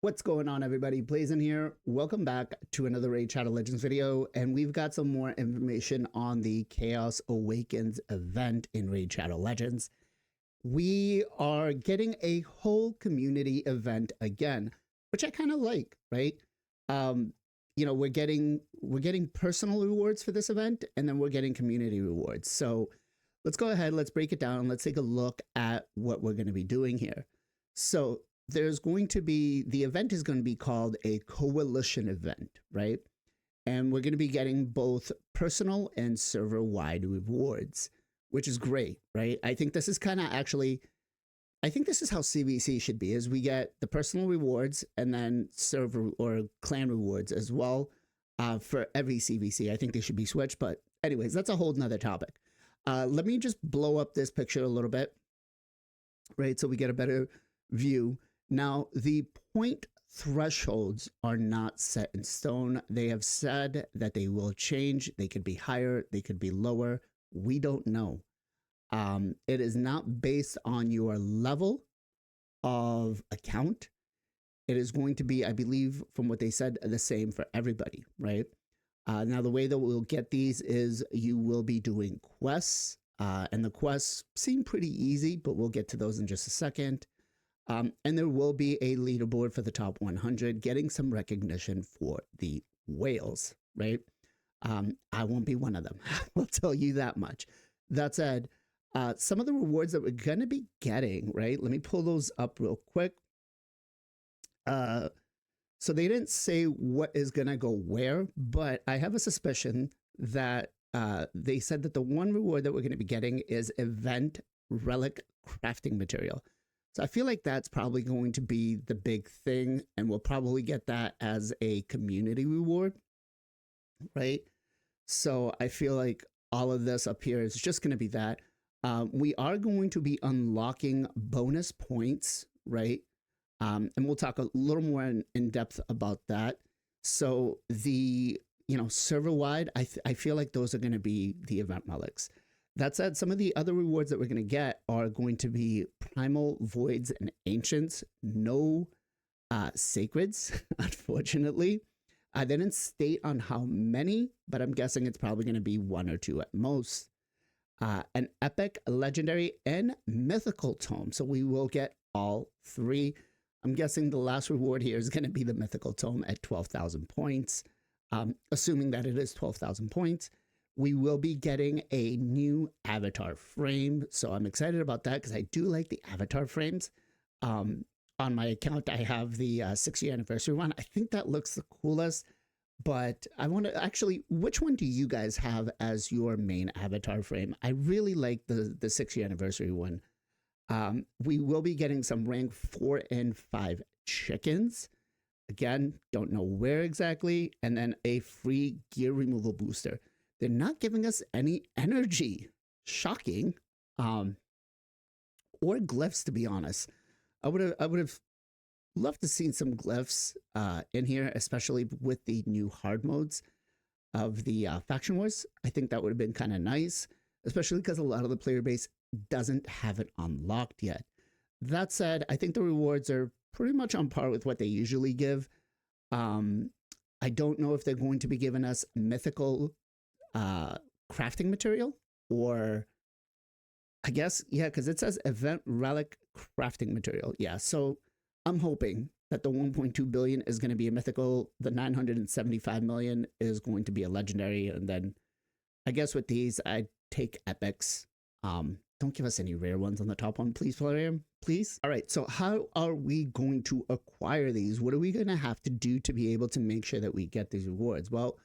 What's going on, everybody? Blazing here. Welcome back to another Raid Shadow Legends video, and we've got some more information on the Chaos Awakens event in Raid Shadow Legends. We are getting a whole community event again, which I kind of like, right? We're getting personal rewards for this event, and then we're getting community rewards. So let's go ahead, let's break it down, let's take a look at what we're going to be doing here. So there's going to be, the event is going to be called a coalition event, right? And we're going to be getting both personal and server-wide rewards, which is great, right? I think this is kind of actually, I think this is how CVC should be, is we get the personal rewards and then server or clan rewards as well for every CVC. I think they should be switched, but anyways, that's a whole nother topic. Let me just blow up this picture a little bit, right? So we get a better view. Now, the point thresholds are not set in stone. They have said that they will change. They could be higher, they could be lower. We don't know. It is not based on your level of account. It is going to be, I believe, from what they said, the same for everybody, right? Now, the way that we'll get these is you will be doing quests, and the quests seem pretty easy, but we'll get to those in just a second. And there will be a leaderboard for the top 100, getting some recognition for the whales, right? I won't be one of them. I'll tell you that much. That said, some of the rewards that we're going to be getting, right? Let me pull those up real quick. So they didn't say what is going to go where, but I have a suspicion that they said that the one reward that we're going to be getting is event relic crafting material. So I feel like that's probably going to be the big thing, and we'll probably get that as a community reward, right? So I feel like all of this up here is just going to be that. We are going to be unlocking bonus points, right? And we'll talk a little more in depth about that. So the, server-wide, I feel like those are going to be the event relics. That said, some of the other rewards that we're going to get are going to be primal voids and ancients. No sacreds, unfortunately. They didn't state on how many, but I'm guessing it's probably going to be one or two at most. An epic, legendary, and mythical tome. So we will get all three. I'm guessing the last reward here is going to be the mythical tome at 12,000 points. Assuming that it is 12,000 points. We will be getting a new avatar frame. So I'm excited about that because I do like the avatar frames. On my account, I have the 6-year anniversary one. I think that looks the coolest. But I want to actually, which one do you guys have as your main avatar frame? I really like the 6-year anniversary one. We will be getting some rank 4 and 5 chickens. Again, don't know where exactly. And then a free gear removal booster. They're not giving us any energy. Shocking. Or glyphs, to be honest. I would have loved to see some glyphs in here, especially with the new hard modes of the faction wars. I think that would have been kind of nice, especially because a lot of the player base doesn't have it unlocked yet. That said, I think the rewards are pretty much on par with what they usually give. I don't know if they're going to be giving us mythical crafting material, or I guess, yeah, because it says event relic crafting material. Yeah, so I'm hoping that the 1.2 billion is going to be a mythical, the 975 million is going to be a legendary, and then I guess with these I take epics. Don't give us any rare ones on the top one, please, Florian, please. All right, so how are we going to acquire these? What are we going to have to do to be able to make sure that we get these rewards? Well,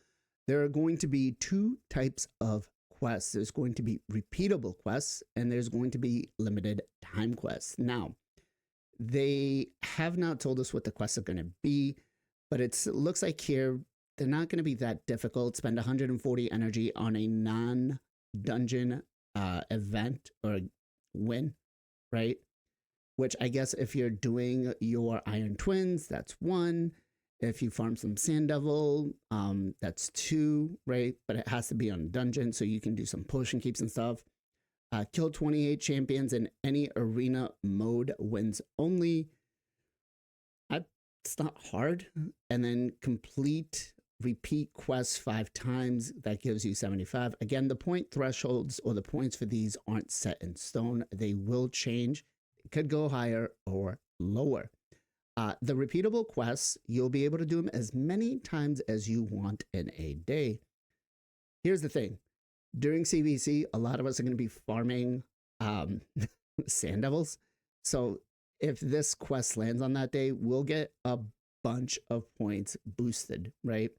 there are going to be two types of quests. There's going to be repeatable quests, and there's going to be limited time quests. Now, they have not told us what the quests are going to be, but it looks like here they're not going to be that difficult. Spend 140 energy on a non-dungeon event or win, right? Which I guess if you're doing your Iron Twins, that's 1. If you farm some Sand Devil, that's 2, right? But it has to be on a dungeon, so you can do some potion keeps and stuff. Kill 28 champions in any arena mode, wins only. it's not hard. And then complete repeat quests 5 times. That gives you 75. Again, the point thresholds or the points for these aren't set in stone. They will change. It could go higher or lower. The repeatable quests, you'll be able to do them as many times as you want in a day. Here's the thing. During CVC, a lot of us are going to be farming sand devils. So if this quest lands on that day, we'll get a bunch of points boosted, right?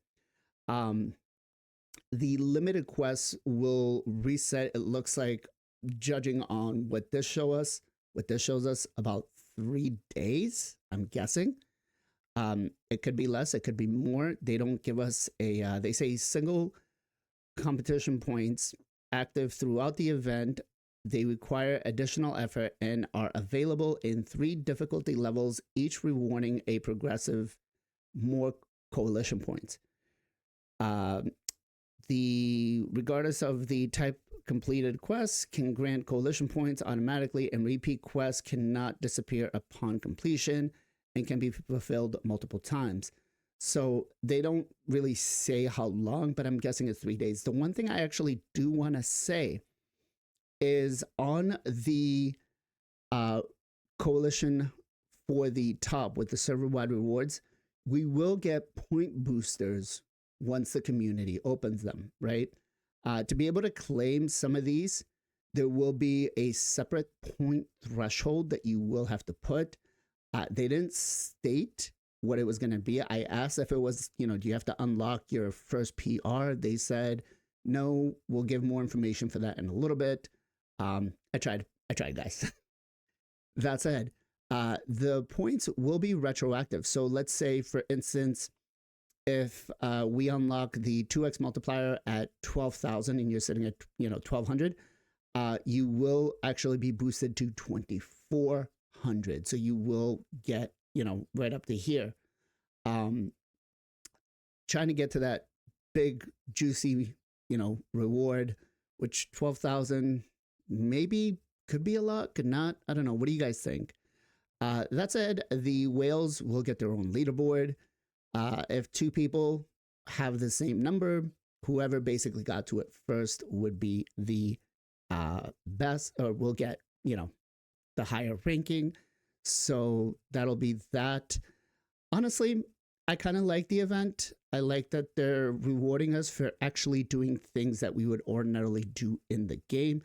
The limited quests will reset, it looks like, judging on what this shows us, about 3 days, I'm guessing. It could be less, it could be more. They don't give us a, they say single competition points active throughout the event. They require additional effort and are available in 3 difficulty levels, each rewarding a progressive more coalition points. Regardless of the type, completed quests can grant coalition points automatically, and repeat quests cannot disappear upon completion and can be fulfilled multiple times. So they don't really say how long, but I'm guessing it's 3 days. The one thing I actually do want to say is on the coalition for the top with the server-wide rewards, we will get point boosters once the community opens them, right? To be able to claim some of these, there will be a separate point threshold that you will have to put. They didn't state what it was going to be. I asked if it was, do you have to unlock your first PR? They said, no, we'll give more information for that in a little bit. I tried, guys. That said, the points will be retroactive. So let's say, for instance, if we unlock the 2x multiplier at 12,000 and you're sitting at 1,200, you will actually be boosted to 2,400. So you will get right up to here. Trying to get to that big juicy reward, which 12,000 maybe could be a lot, could not. I don't know. What do you guys think? That said, the whales will get their own leaderboard. If 2 people have the same number, whoever basically got to it first would be the best, or will get, the higher ranking. So that'll be that. Honestly, I kind of like the event. I like that they're rewarding us for actually doing things that we would ordinarily do in the game.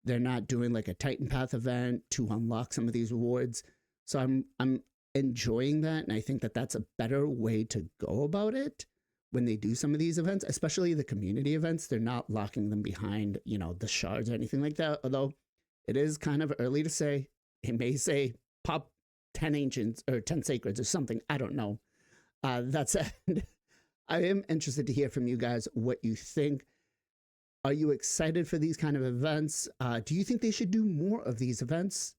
They're not doing like a Titan Path event to unlock some of these rewards. So I'm enjoying that, and I think that that's a better way to go about it when they do some of these events, especially the community events. They're not locking them behind the shards or anything like that, although it is kind of early to say. It may say pop 10 ancients or 10 sacreds or something, I don't know. That said, I am interested to hear from you guys what you think. Are you excited for these kind of events? Do you think they should do more of these events?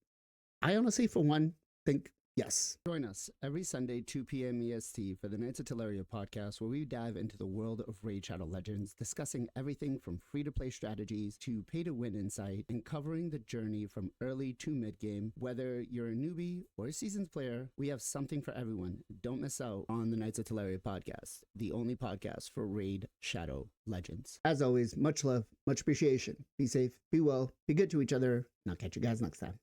I honestly, for one, think yes. Join us every Sunday, 2 p.m. EST, for the Knights of Teleria podcast, where we dive into the world of Raid Shadow Legends, discussing everything from free-to-play strategies to pay-to-win insight, and covering the journey from early to mid-game. Whether you're a newbie or a seasoned player, we have something for everyone. Don't miss out on the Knights of Teleria podcast, the only podcast for Raid Shadow Legends. As always, much love, much appreciation. Be safe, be well, be good to each other, and I'll catch you guys next time.